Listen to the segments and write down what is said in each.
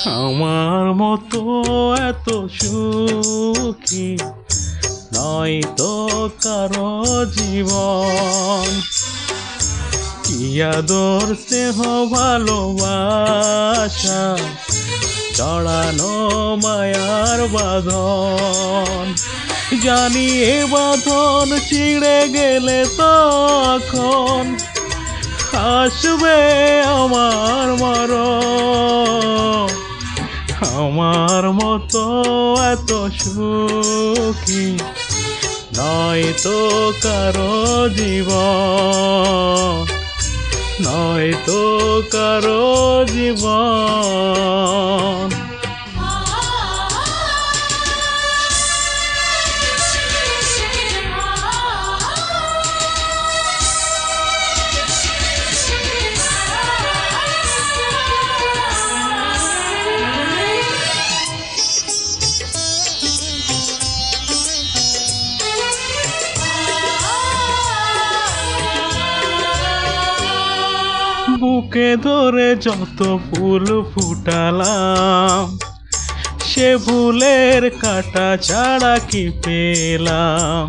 আমার মতো এত সুখী নয় তো কারো জীবন। কি আদর স্নেহ ভালোবাসা জড়ানো মায়ার বাঁধন। জানি এ বাঁধন ছিঁড়ে গেলে তখন আসবে আমার মরণ। আমার মতো এত সুখী নয় তো কারো জীবন, নয় তো কারো জীবন। বুকে ধরে যত ফুল ফুটালাম সে ফুলের কাঁটা ছাড়া কি পেলাম।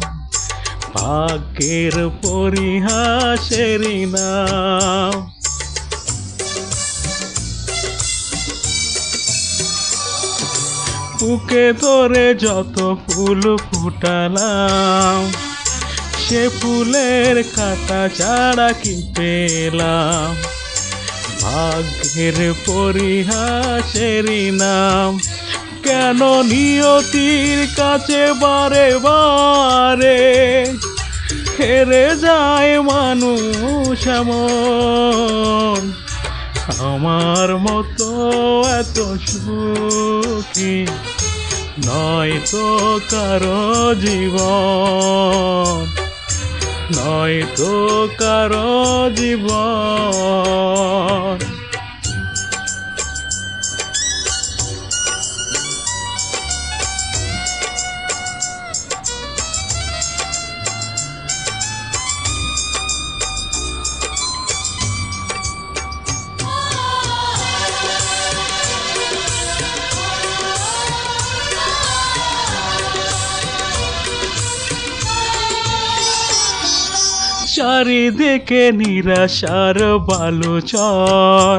ভাগ্যের পরিহাসেরই নাম। বুকে ধরে যত ফুল ফুটালাম সে ফুলের কাঁটা ছাড়া কি পেলাম। ভাগ্যের পরিহাসেরই নাম। কেন নিয়তির কাছে বারে বারে হেরে যায় মানুষ এমন। আমার মতো এত সুখী নয় তো কারো জীবন, নয় তো কারো জীবন। চারিদিকে নিরাশার বালুচর,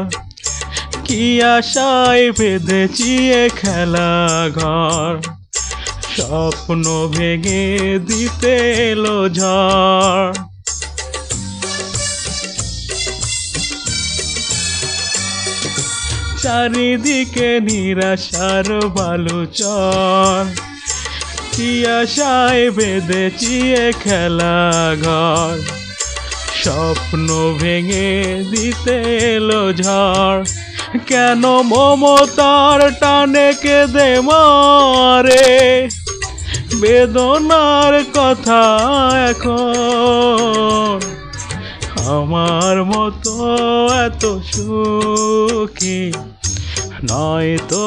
কি আশায় বেঁধেছি এ খেলা ঘর। স্বপ্ন ভেঙে দিতে এলো ঝড়। চারিদিকে নিরাশার বালুচর, কি আশায় বেঁধেছি এ খেলা ঘর। স্বপ্ন ভেঙে দিতে এলো ঝড়। কেন মমতার টানে কেঁদে মরে বেদনার কথা এখন। আমার মতো এত সুখী নয় তো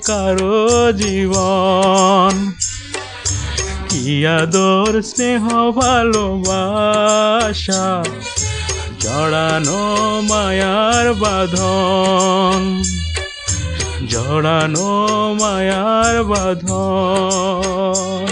কারো জীবন। কি আদর স্নেহ ভালোবাসা জড়ানো মায়ার বাঁধন, জড়ানো মায়ার বাঁধন।